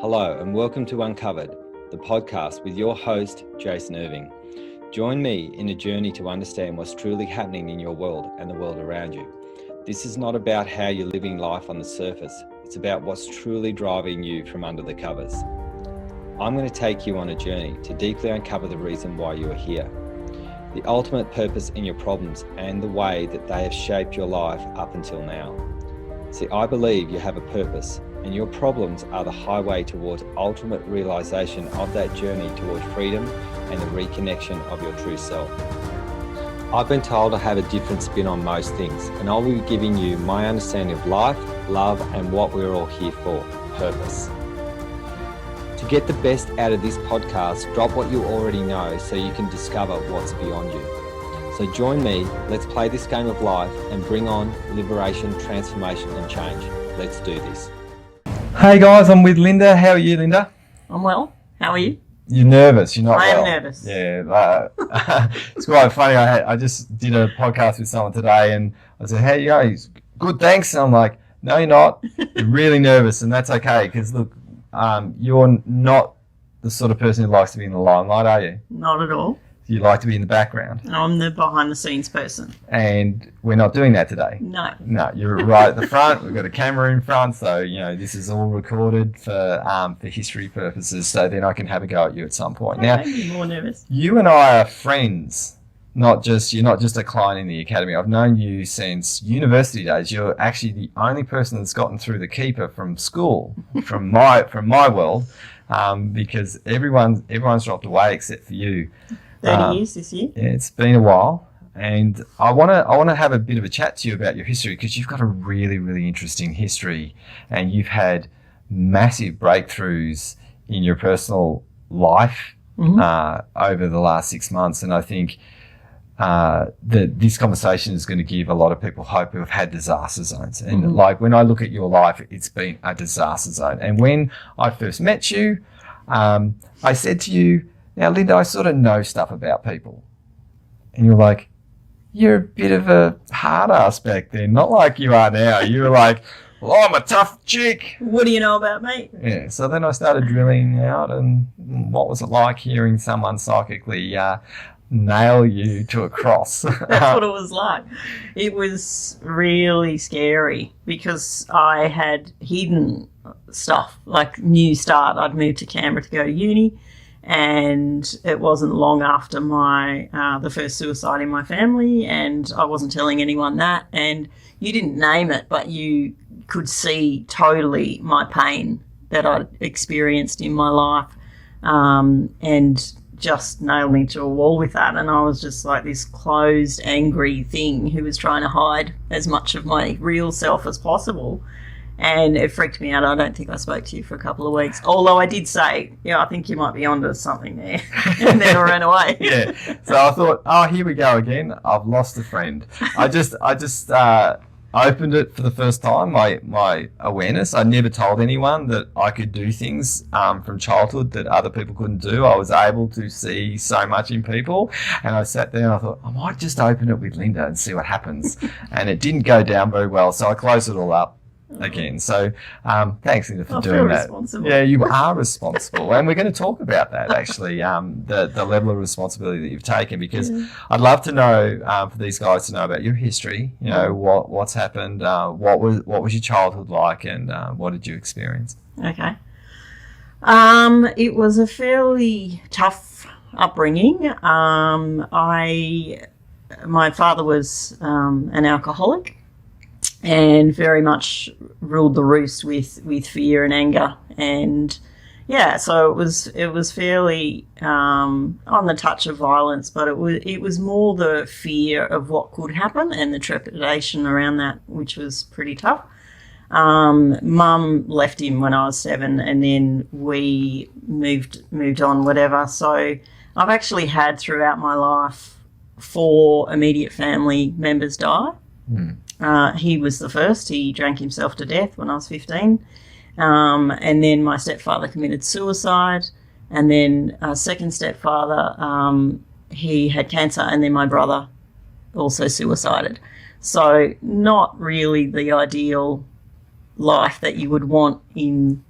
Hello and welcome to Uncovered, the podcast with your host, Jason Irving. Join me in a journey to understand what's truly happening in your world and the world around you. This is not about how you're living life on the surface. It's about what's truly driving you from under the covers. I'm going to take you on a journey to deeply uncover the reason why you are here, the ultimate purpose in your problems and the way that they have shaped your life up until now. See, I believe you have a purpose, and your problems are the highway towards ultimate realization of that journey towards freedom and the reconnection of your true self. I've been told I have a different spin on most things, and I'll be giving you my understanding of life, love, and what we're all here for, purpose. To get the best out of this podcast, drop what you already know so you can discover what's beyond you. So join me, let's play this game of life and bring on liberation, transformation, and change. Let's do this. Hey guys, I'm with Linda. How are you, Linda? I'm well. How are you? You're nervous. You're not well. I am nervous. Yeah. It's quite funny. I just did a podcast with someone today and I said, how you go? He's good, thanks. And I'm like, no, you're not. You're really nervous, and that's okay because, look, you're not the sort of person who likes to be in the limelight, are you? Not at all. You like to be in the background. I'm the behind-the-scenes person. And we're not doing that today. No, you're right at the front. We've got a camera in front, so this is all recorded for history purposes. So then I can have a go at you at some point. Now, I'm more nervous. You and I are friends. You're not just a client in the academy. I've known you since university days. You're actually the only person that's gotten through the keeper from school, from my world, because everyone's dropped away except for you. 30 years this year. Yeah, it's been a while, and I want to have a bit of a chat to you about your history because you've got a really, really interesting history, and you've had massive breakthroughs in your personal life over the last 6 months, and I think that this conversation is going to give a lot of people hope who have had disaster zones. And like when I look at your life, it's been a disaster zone. And when I first met you, I said to you, now, Linda, I sort of know stuff about people. And you're like, you're a bit of a hard ass back then, not like you are now. You were like, well, I'm a tough chick. What do you know about me? Yeah, so then I started drilling out, and what was it like hearing someone psychically nail you to a cross? That's what it was like. It was really scary because I had hidden stuff, like new start. I'd moved to Canberra to go to uni. And it wasn't long after the first suicide in my family, and I wasn't telling anyone that. And you didn't name it, but you could see totally my pain that I'd experienced in my life, and just nailed me to a wall with that. And I was just like this closed, angry thing who was trying to hide as much of my real self as possible. And it freaked me out. I don't think I spoke to you for a couple of weeks. Although I did say, I think you might be onto something there. And then I ran away. Yeah. So I thought, here we go again. I've lost a friend. I just opened it for the first time, my awareness. I never told anyone that I could do things from childhood that other people couldn't do. I was able to see so much in people. And I sat there and I thought, I might just open it with Linda and see what happens. And it didn't go down very well. So I closed it all up again. So thanks, Linda, for doing that. Responsible. Yeah, you are responsible. And we're going to talk about that, actually, the level of responsibility that you've taken, because I'd love to know, for these guys to know about your history, what's happened, what was your childhood like, and what did you experience? Okay. It was a fairly tough upbringing. My father was an alcoholic, and very much ruled the roost with fear and anger, and so it was fairly on the touch of violence, but it was more the fear of what could happen and the trepidation around that, which was pretty tough. Mum left him when I was 7, and then we moved on, whatever. So I've actually had throughout my life 4 immediate family members die. He was the first. He drank himself to death when I was 15. And then my stepfather committed suicide. And then second stepfather, he had cancer. And then my brother also suicided. So not really the ideal life that you would want in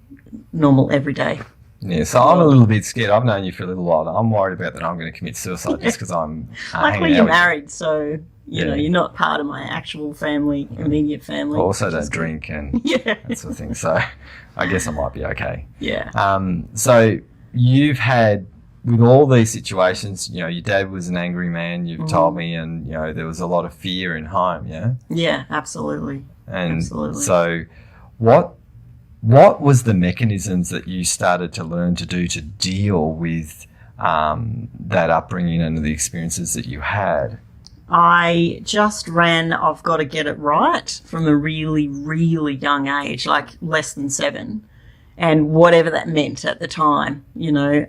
normal everyday. Yeah, so I'm a little bit scared. I've known you for a little while. I'm worried about that I'm going to commit suicide just because I'm Luckily, you're married, so Yeah. you're not part of my actual family, immediate family. I also don't drink and that sort of thing, so I guess I might be okay. Yeah. So you've had, with all these situations, your dad was an angry man, you've told me, and, there was a lot of fear in home, yeah? Yeah, absolutely. And absolutely. So what was the mechanisms that you started to learn to do to deal with that upbringing and the experiences that you had? I just ran, I've got to get it right, from a really, really young age, like less than 7, and whatever that meant at the time,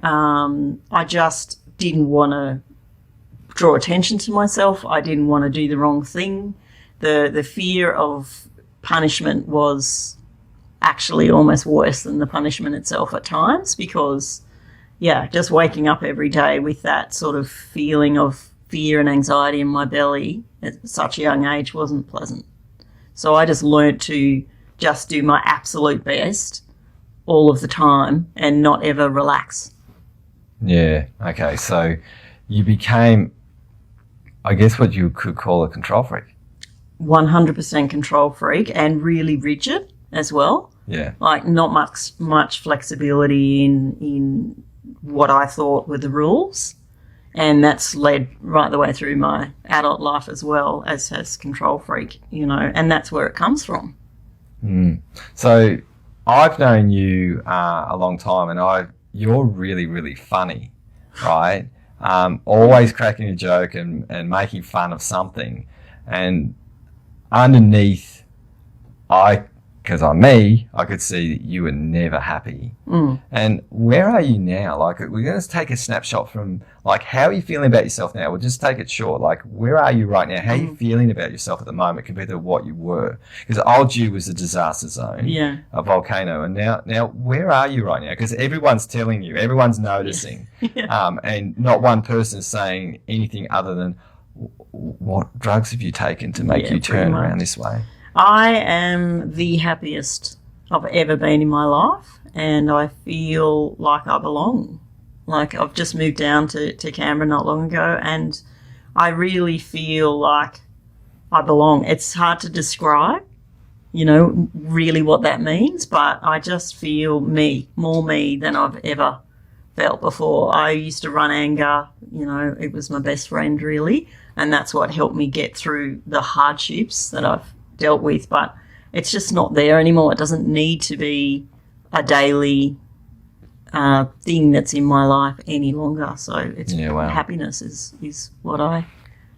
I just didn't want to draw attention to myself. I didn't want to do the wrong thing. The fear of punishment was actually almost worse than the punishment itself at times, because, just waking up every day with that sort of feeling of fear and anxiety in my belly at such a young age wasn't pleasant. So I just learnt to just do my absolute best all of the time and not ever relax. Yeah, okay. So you became, I guess, what you could call a control freak. 100% control freak, and really rigid as well. Yeah. Like not much flexibility in what I thought were the rules. And that's led right the way through my adult life as well as control freak, and that's where it comes from. So I've known you a long time, and you're really, really funny, right? Always cracking a joke and making fun of something. And underneath, because I'm me, I could see that you were never happy. And where are you now? Like, we're going to take a snapshot from, like, how are you feeling about yourself now? We'll just take it short. Like, where are you right now? How are you feeling about yourself at the moment compared to what you were? Because old you was a disaster zone, a volcano. And now where are you right now? Because everyone's telling you, everyone's noticing. And not one person is saying anything other than, what drugs have you taken to make you turn around this way? I am the happiest I've ever been in my life, and I feel like I belong. Like, I've just moved down to Canberra not long ago, and I really feel like I belong. It's hard to describe, really what that means, but I just feel more me than I've ever felt before. I used to run anger, it was my best friend really, and that's what helped me get through the hardships that I've dealt with, but it's just not there anymore. It doesn't need to be a daily thing that's in my life any longer. So it's happiness is what I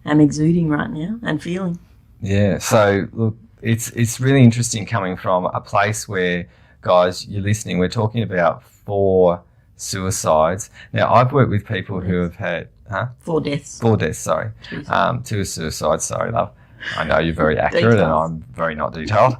am exuding right now and feeling. Yeah. So look, it's really interesting coming from a place where, guys, you're listening. We're talking about 4 suicides. Now, I've worked with people who have had 4 deaths. 4 deaths. Sorry, 2 suicides. Sorry, love. I know you're very accurate and I'm very not detailed.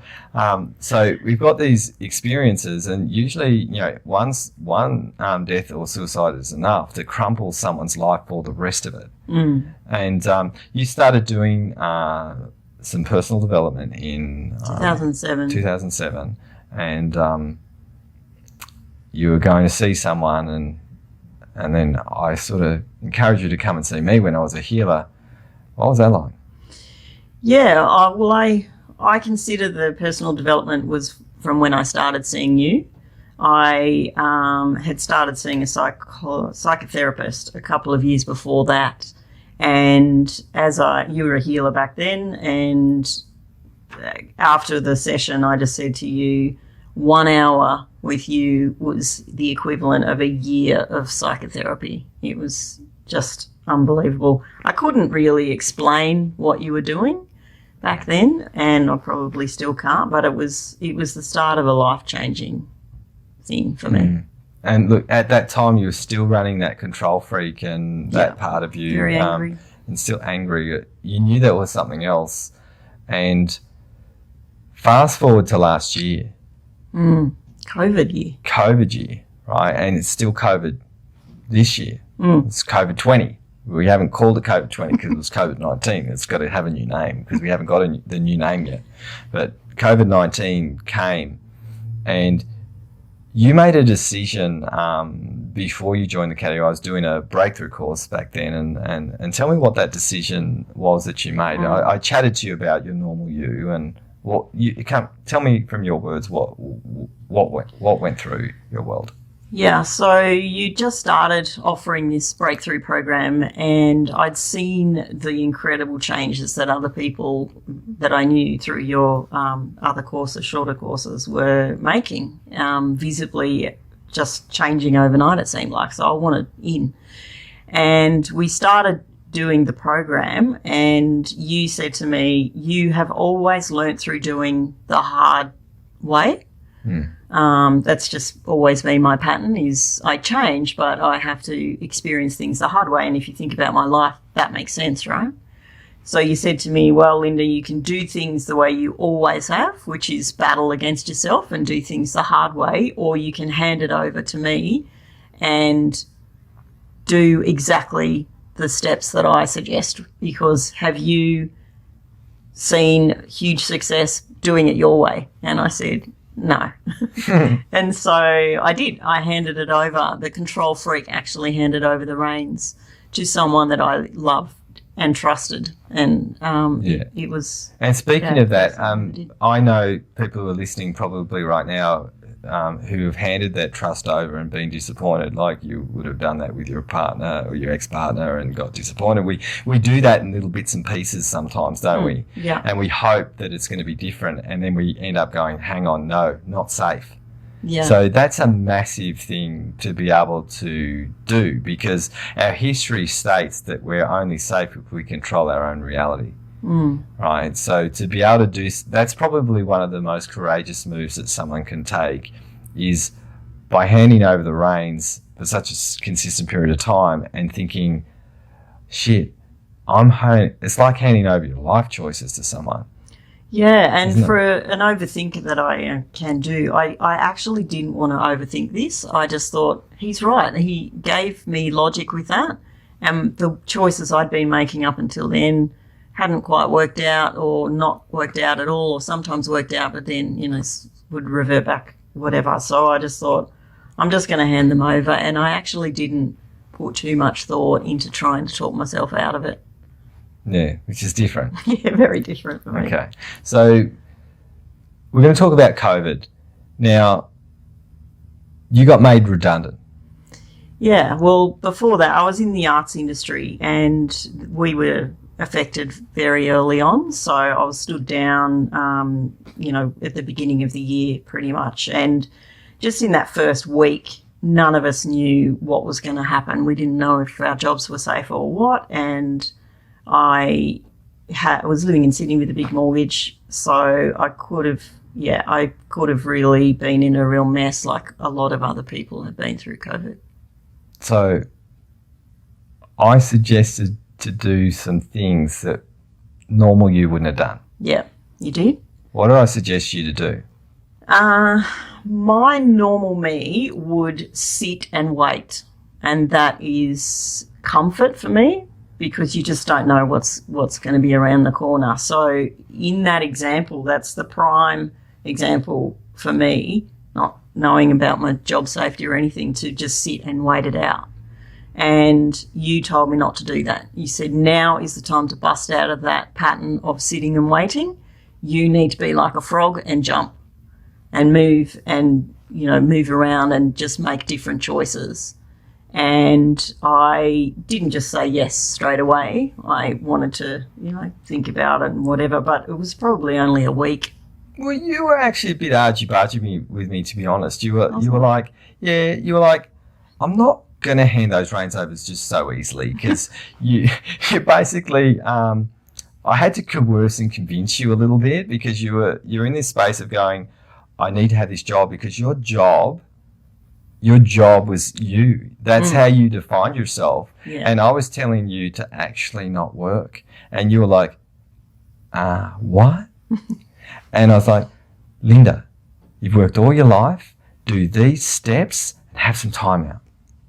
So we've got these experiences, and usually, one death or suicide is enough to crumple someone's life for the rest of it. And you started doing some personal development in 2007, and you were going to see someone, and then I sort of encouraged you to come and see me when I was a healer. What was that like? Yeah, I consider the personal development was from when I started seeing you. I had started seeing a psychotherapist a couple of years before that, and you were a healer back then, and after the session I just said to you, 1 hour with you was the equivalent of a year of psychotherapy. It was just unbelievable. I couldn't really explain what you were doing back then, and I probably still can't, but it was the start of a life-changing thing for me. And look, at that time you were still running that control freak and that part of you, very angry. And still angry. You knew there was something else. And fast forward to last year. COVID year, right? And it's still COVID this year. It's COVID-20. We haven't called it COVID-20 because it was COVID-19. It's got to have a new name because we haven't got the new name yet. But COVID-19 came, and You made a decision before you joined the Academy. I was doing a breakthrough course back then, and tell me what that decision was that you made. I chatted to you about your normal you, and what you can't tell me from your words what went through your world. Yeah, so you just started offering this breakthrough program, and I'd seen the incredible changes that other people that I knew through your other courses, shorter courses, were making, visibly just changing overnight, it seemed like. So I wanted in. And we started doing the program, and you said to me, you have always learnt through doing the hard way. That's just always been my pattern. Is I change, but I have to experience things the hard way. And if you think about my life, that makes sense, right? So you said to me, well, Linda, you can do things the way you always have, which is battle against yourself and do things the hard way, or you can hand it over to me and do exactly the steps that I suggest. Because have you seen huge success doing it your way? And I said, no. And so I did. I handed it over. The control freak actually handed over the reins to someone that I loved and trusted. And it was... And speaking of that, I know people who are listening probably right now who have handed that trust over and been disappointed, like you would have done that with your partner or your ex-partner and got disappointed. We do that in little bits and pieces sometimes, don't we? Yeah. And we hope that it's going to be different, and then we end up going, hang on, no, not safe. Yeah. So that's a massive thing to be able to do, because our history states that we're only safe if we control our own reality. Right, so to be able to do that's probably one of the most courageous moves that someone can take, is by handing over the reins for such a consistent period of time and thinking, shit, it's like handing over your life choices to someone. Yeah, and for an overthinker that I can do, I actually didn't want to overthink this. I just thought, he's right. He gave me logic with that, and the choices I'd been making up until then hadn't quite worked out, or not worked out at all, or sometimes worked out but then, would revert back, whatever. So I just thought, I'm just going to hand them over, and I actually didn't put too much thought into trying to talk myself out of it. Yeah, which is different. Yeah, very different for me. Okay, so we're going to talk about COVID. Now, you got made redundant. Yeah, well, before that, I was in the arts industry, and we were affected very early on. So I was stood down, at the beginning of the year pretty much. And just in that first week, none of us knew what was going to happen. We didn't know if our jobs were safe or what. And I was living in Sydney with a big mortgage. So I could have really been in a real mess, like a lot of other people have been through COVID. So I suggested to do some things that normal you wouldn't have done. Yeah, you did. What did I suggest you to do? My normal me would sit and wait, and that is comfort for me, because you just don't know what's going to be around the corner. So in that example, that's the prime example for me, not knowing about my job safety or anything, to just sit and wait it out. And you told me not to do that. You said, now is the time to bust out of that pattern of sitting and waiting. You need to be like a frog and jump and move and, move around and just make different choices. And I didn't just say yes straight away. I wanted to, think about it and whatever, but it was probably only a week. Well, you were actually a bit argy-bargy with me, to be honest. You were like, I'm not going to hand those reins over just so easily, because you basically I had to coerce and convince you a little bit, because you're in this space of going, I need to have this job, because your job was you. That's how you defined yourself. Yeah. And I was telling you to actually not work, and you were like, what? And I was like, Linda, you've worked all your life, do these steps and have some time out.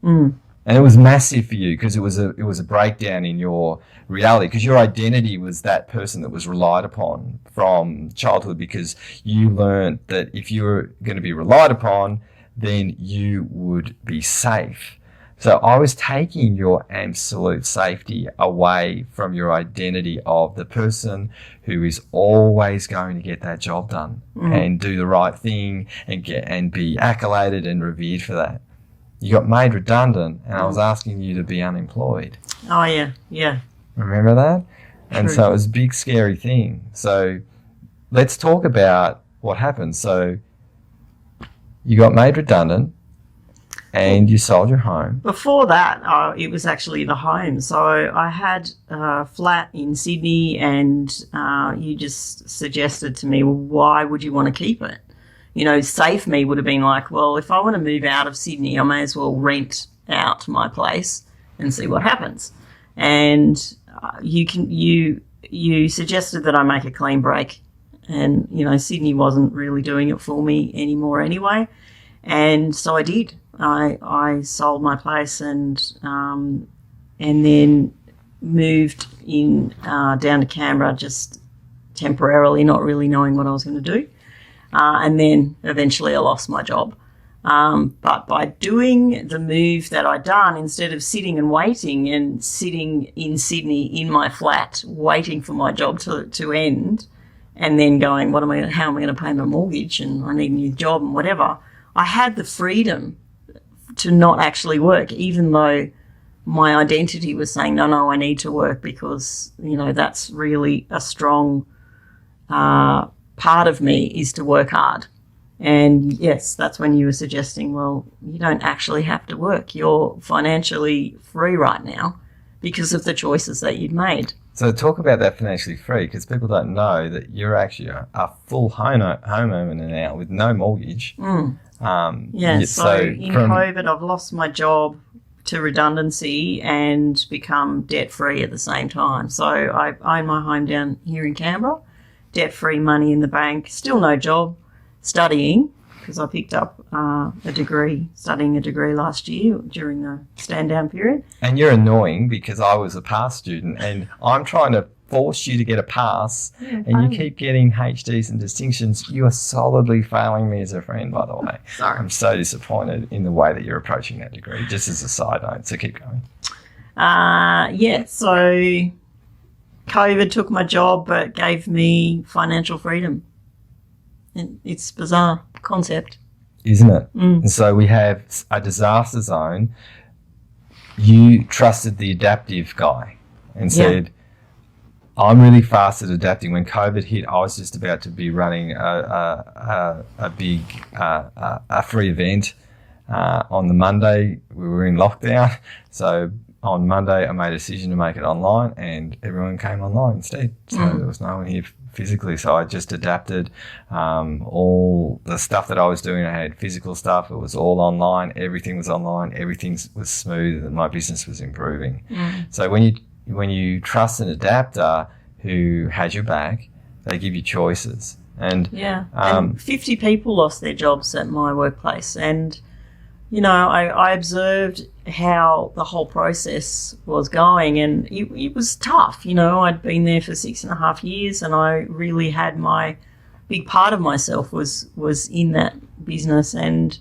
And it was massive for you, because it was a breakdown in your reality, because your identity was that person that was relied upon from childhood, because you learned that if you were going to be relied upon, then you would be safe. So I was taking your absolute safety away from your identity of the person who is always going to get that job done and do the right thing and be accoladed and revered for that. You got made redundant, and I was asking you to be unemployed. Oh, yeah, yeah. Remember that? And True. so it was a big, scary thing. So let's talk about what happened. So you got made redundant and you sold your home. Before that, it was actually the home. So I had a flat in Sydney, and you just suggested to me, well, why would you want to keep it? You know, safe me would have been like, well, if I want to move out of Sydney, I may as well rent out my place and see what happens. And you suggested that I make a clean break, and you know, Sydney wasn't really doing it for me anymore anyway, and so I did. I sold my place and then moved in down to Canberra just temporarily, not really knowing what I was going to do. And then eventually I lost my job. But by doing the move that I'd done, instead of sitting and waiting and sitting in Sydney in my flat waiting for my job to end, and then going, how am I going to pay my mortgage, and I need a new job and whatever, I had the freedom to not actually work, even though my identity was saying, no, I need to work, because, you know, that's really a strong part of me, is to work hard. And yes, that's when you were suggesting, well, you don't actually have to work. You're financially free right now because of the choices that you'd made. So talk about that financially free, because people don't know that you're actually a full homeowner now with no mortgage. So in COVID, I've lost my job to redundancy and become debt-free at the same time. So I own my home down here in Canberra, debt-free, money in the bank, still no job, studying, because I picked up studying a degree last year during the stand-down period. And you're annoying, because I was a pass student and I'm trying to force you to get a pass, and you keep getting HDs and distinctions. You are solidly failing me as a friend, by the way. Sorry. I'm so disappointed in the way that you're approaching that degree, just as a side note, so keep going. So COVID took my job but gave me financial freedom. And it's a bizarre concept. Isn't it? And so we have a disaster zone. You trusted the adaptive guy and said, I'm really fast at adapting. When COVID hit, I was just about to be running a big free event. On the Monday, we were in lockdown. So on Monday, I made a decision to make it online, and everyone came online instead. So there was no one here physically. So I just adapted all the stuff that I was doing. I had physical stuff. It was all online. Everything was online. Everything was smooth, and my business was improving. So when you trust an adapter who has your back, they give you choices. And and 50 people lost their jobs at my workplace, and you know, I observed how the whole process was going, and it was tough. You know, I'd been there for 6.5 years, and I really had my big part of myself was in that business, and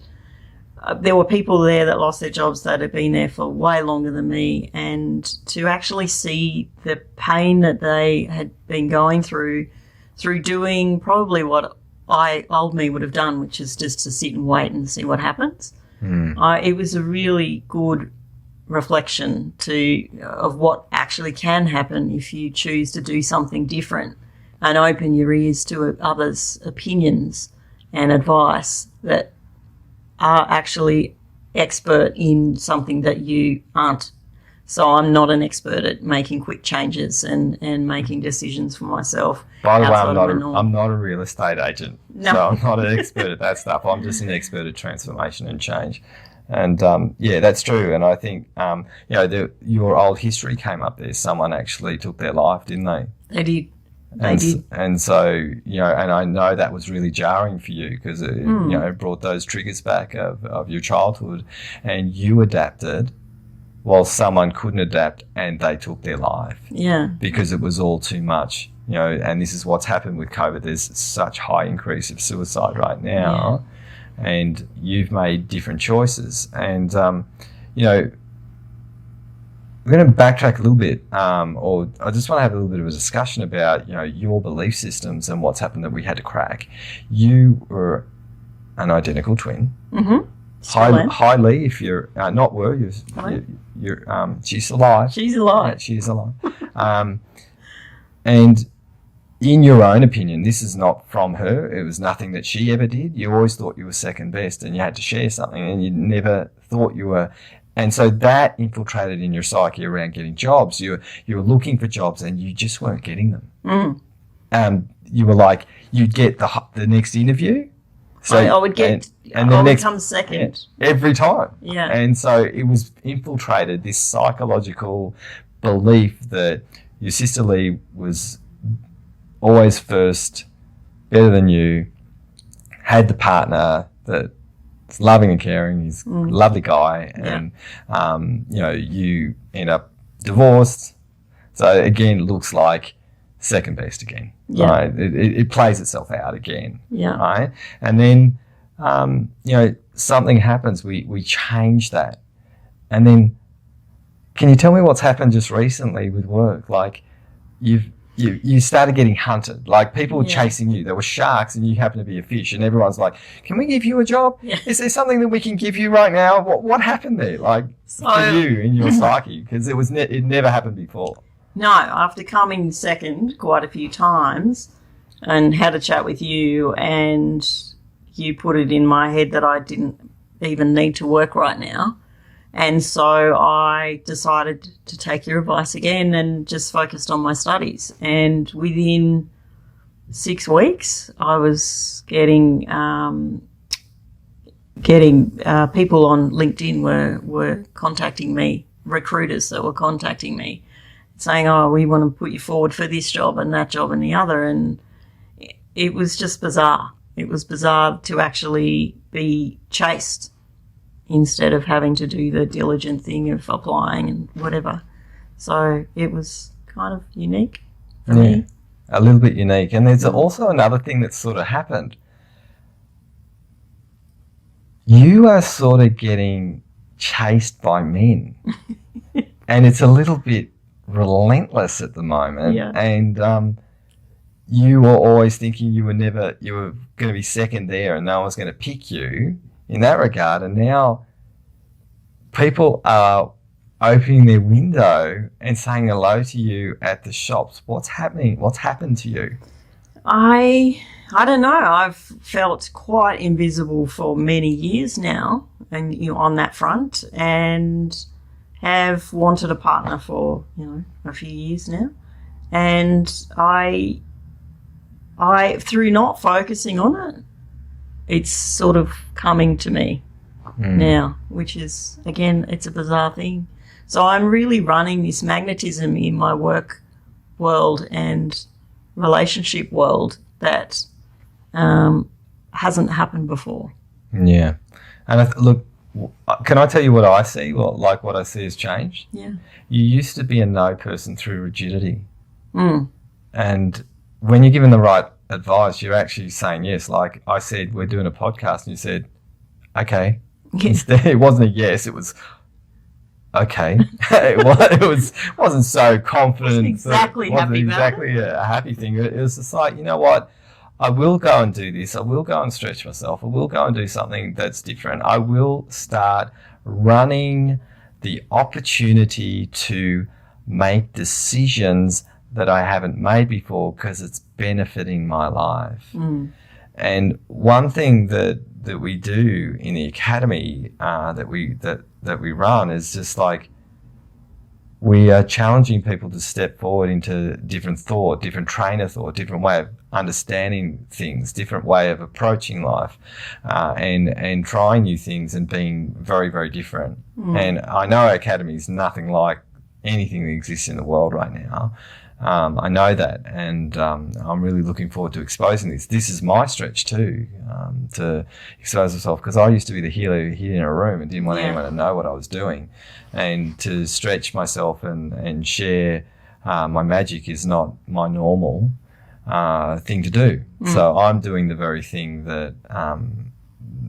there were people there that lost their jobs that had been there for way longer than me, and to actually see the pain that they had been going through doing probably what old me would have done, which is just to sit and wait and see what happens. It was a really good reflection of what actually can happen if you choose to do something different and open your ears to others' opinions and advice that are actually expert in something that you aren't. So I'm not an expert at making quick changes and making decisions for myself. By the way, I'm not a real estate agent, so I'm not an expert at that stuff. I'm just an expert at transformation and change. And that's true. And I think your old history came up there. Someone actually took their life, didn't they? They did. And so, and I know that was really jarring for you, because it brought those triggers back of your childhood, and you adapted while someone couldn't adapt and they took their life. Yeah. Because it was all too much, and this is what's happened with COVID. There's such high increase of suicide right now and you've made different choices. And, you know, we're going to backtrack a little bit, or I just want to have a little bit of a discussion about, you know, your belief systems and what's happened that we had to crack. You were an identical twin. Mm-hmm. Highly, if you're not were, you're she's alive. She's alive. Yeah, she's alive. And in your own opinion, this is not from her. It was nothing that she ever did. You always thought you were second best, and you had to share something, and you never thought you were. And so that infiltrated in your psyche around getting jobs. You were looking for jobs, and you just weren't getting them. You were like, you'd get the next interview. So I would get, and I would come second. Yeah, every time. Yeah. And so it was infiltrated, this psychological belief that your sister Lee was always first, better than you, had the partner that's loving and caring, he's a lovely guy, and, you know, you end up divorced. So again, it looks like second best again. Yeah. Right? It plays itself out again. Yeah. Right. And then, you know, something happens. We change that. And then, can you tell me what's happened just recently with work? Like, you started getting hunted. Like, people were chasing you. There were sharks, and you happen to be a fish. And everyone's like, "Can we give you a job? Yeah. Is there something that we can give you right now?" What happened there? Like, for you in your psyche, because it never happened before. No, after coming second quite a few times and had a chat with you, and you put it in my head that I didn't even need to work right now. And so I decided to take your advice again and just focused on my studies. And within 6 weeks, I was getting people on LinkedIn were contacting me, recruiters that were contacting me, saying, "Oh, we want to put you forward for this job and that job and the other." And it was just bizarre. It was bizarre to actually be chased instead of having to do the diligent thing of applying and whatever. So it was kind of unique for me. A little bit unique. And there's also another thing that sort of happened. You are sort of getting chased by men. And it's a little bit relentless at the moment, and you were always thinking you were going to be second there, and no one was going to pick you in that regard. And now people are opening their window and saying hello to you at the shops. What's happening? What's happened to you? I don't know. I've felt quite invisible for many years now, and on that front, and have wanted a partner for, a few years now. And I through not focusing on it, it's sort of coming to me now, which is, again, it's a bizarre thing. So I'm really running this magnetism in my work world and relationship world that hasn't happened before. Yeah. And look, can I tell you what I see? Well, like what I see has changed. Yeah. You used to be a no person through rigidity. And when you're given the right advice, you're actually saying yes. Like I said, we're doing a podcast, and you said, okay. Yeah. Instead, it wasn't a yes, it was okay. it wasn't so confident. It wasn't exactly a happy thing. It was just like, you know what? I will go and do this. I will go and stretch myself. I will go and do something that's different. I will start running the opportunity to make decisions that I haven't made before because it's benefiting my life. And one thing that we do in the academy that we run is just like, we are challenging people to step forward into different thought, different train of thought, different way of understanding things, different way of approaching life, and trying new things and being very, very different. And I know our academy is nothing like anything that exists in the world right now. I know that, and I'm really looking forward to exposing this. This is my stretch too, to expose myself, because I used to be the healer who hid in a room and didn't want anyone to know what I was doing. And to stretch myself and share my magic is not my normal thing to do. So I'm doing the very thing that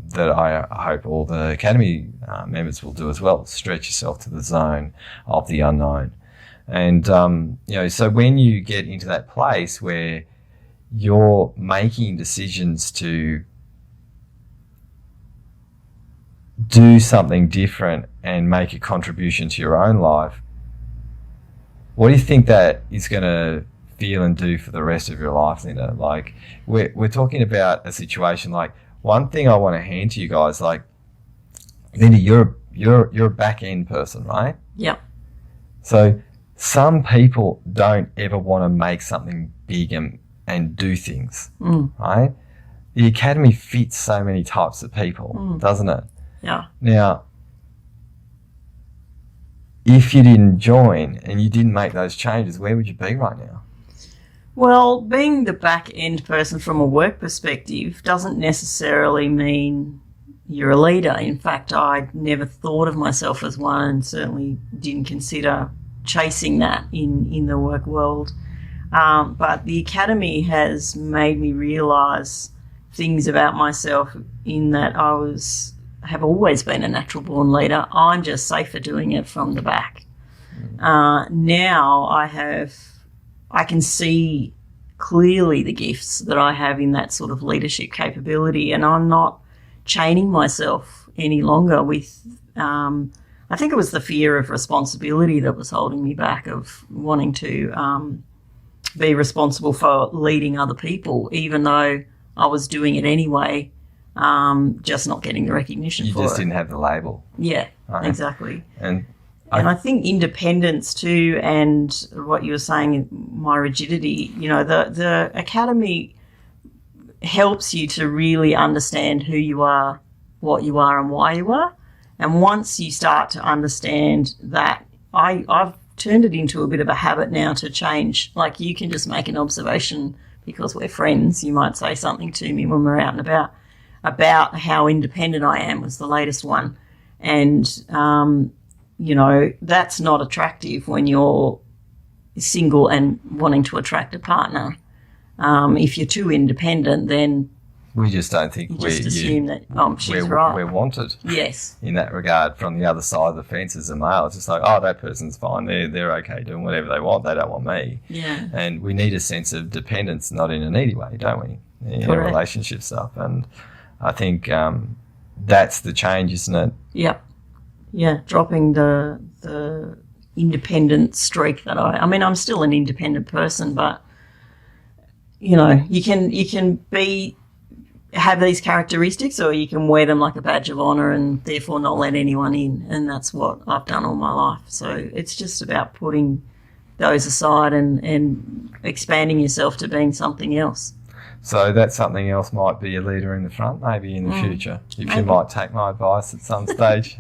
that I hope all the Academy members will do as well. Stretch yourself to the zone of the unknown. And, so when you get into that place where you're making decisions to do something different and make a contribution to your own life, what do you think that is going to feel and do for the rest of your life, Linda? Like, we're talking about a situation, like, one thing I want to hand to you guys, like, Linda, you're a back end person, right? Yep. So some people don't ever want to make something big and do things, right? The Academy fits so many types of people, doesn't it? Yeah. Now, if you didn't join and you didn't make those changes, where would you be right now? Well, being the back end person from a work perspective doesn't necessarily mean you're a leader. In fact, I never thought of myself as one, and certainly didn't consider chasing that in the work world. But the Academy has made me realise things about myself, in that have always been a natural born leader. I'm just safer doing it from the back. Now I can see clearly the gifts that I have in that sort of leadership capability, and I'm not chaining myself any longer with, I think it was the fear of responsibility that was holding me back, of wanting to be responsible for leading other people, even though I was doing it anyway, just not getting the recognition for it. You just didn't have the label. Yeah, right? Exactly. And I think independence too, and what you were saying, my rigidity, the Academy helps you to really understand who you are, what you are, and why you are. And once you start to understand that, I've turned it into a bit of a habit now to change. Like, you can just make an observation because we're friends. You might say something to me when we're out and about how independent I am, was the latest one. And, that's not attractive when you're single and wanting to attract a partner. If you're too independent, then we just don't think assume that she's we're wanted. Yes. In that regard, from the other side of the fence as a male, it's just like, oh, that person's fine. They're okay doing whatever they want. They don't want me. Yeah. And we need a sense of dependence, not in a needy way, don't we? Relationship stuff. And I think that's the change, isn't it? Yep. Yeah, dropping the independent streak that I'm still an independent person, but you can have these characteristics, or you can wear them like a badge of honour and therefore not let anyone in, and that's what I've done all my life. So it's just about putting those aside and expanding yourself to being something else. So that something else might be a leader in the front, maybe in the future, if you might take my advice at some stage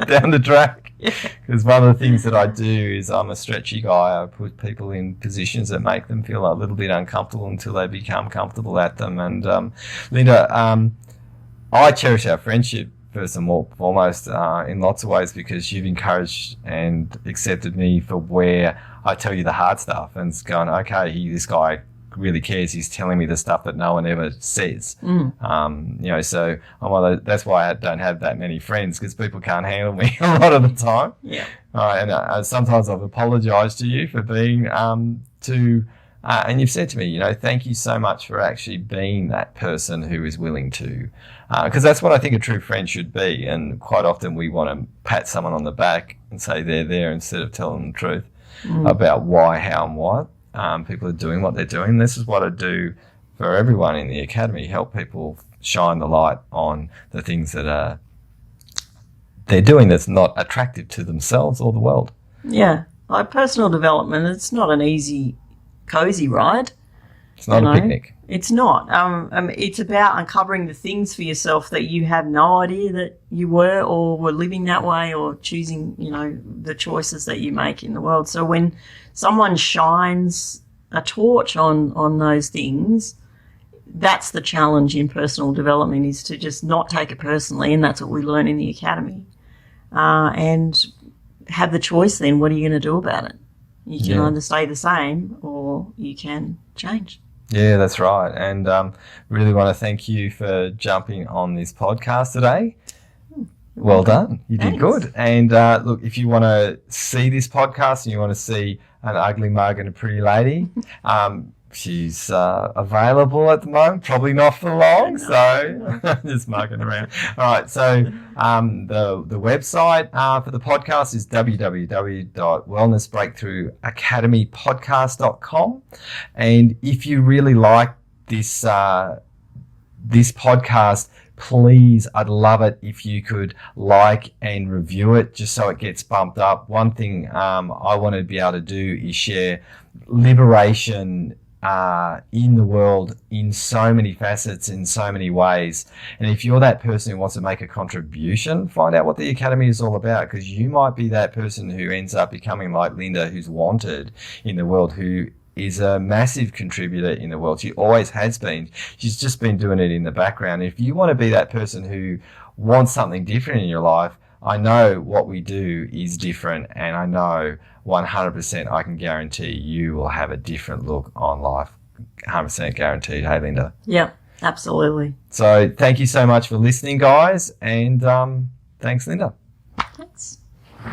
down the track. Because one of the things that I do is I'm a stretchy guy. I put people in positions that make them feel a little bit uncomfortable until they become comfortable at them. And Linda, I cherish our friendship first and foremost in lots of ways, because you've encouraged and accepted me for where I tell you the hard stuff, and it's going, okay, this guy really cares. He's telling me the stuff that no one ever says. So that's why I don't have that many friends, because people can't handle me a lot of the time. Yeah. And sometimes I've apologised to you for being and you've said to me, thank you so much for actually being that person who is willing to, because that's what I think a true friend should be. And quite often we want to pat someone on the back and say they're there, instead of telling them the truth about why, how, and what. People are doing what they're doing. This is what I do for everyone in the Academy, help people shine the light on the things that they're doing that's not attractive to themselves or the world. Yeah. Like personal development, it's not an easy, cosy ride. It's not a picnic. It's not. It's about uncovering the things for yourself that you had no idea that you were, or were living that way, or choosing, the choices that you make in the world. So when someone shines a torch on those things, that's the challenge in personal development, is to just not take it personally, and that's what we learn in the Academy. And have the choice then, what are you going to do about it? You can either stay the same or you can change. Yeah, that's right. And really want to thank you for jumping on this podcast today. Well done. You did good. And look, if you want to see this podcast and you want to see an ugly mug and a pretty lady, she's available at the moment, probably not for long, so just mugging around. All right, so the website for the podcast is www.wellnessbreakthroughacademypodcast.com, and if you really like this this podcast, please, I'd love it if you could like and review it just so it gets bumped up. One thing I want to be able to do is share liberation in the world in so many facets, in so many ways. And if you're that person who wants to make a contribution, find out what the Academy is all about, because you might be that person who ends up becoming like Linda, who's wanted in the world, who is a massive contributor in the world. She always has been. She's just been doing it in the background. If you want to be that person who wants something different in your life, I know what we do is different, and I know 100% I can guarantee you will have a different look on life. 100% guaranteed. Hey, Linda. Yeah, absolutely. So thank you so much for listening, guys, and thanks, Linda.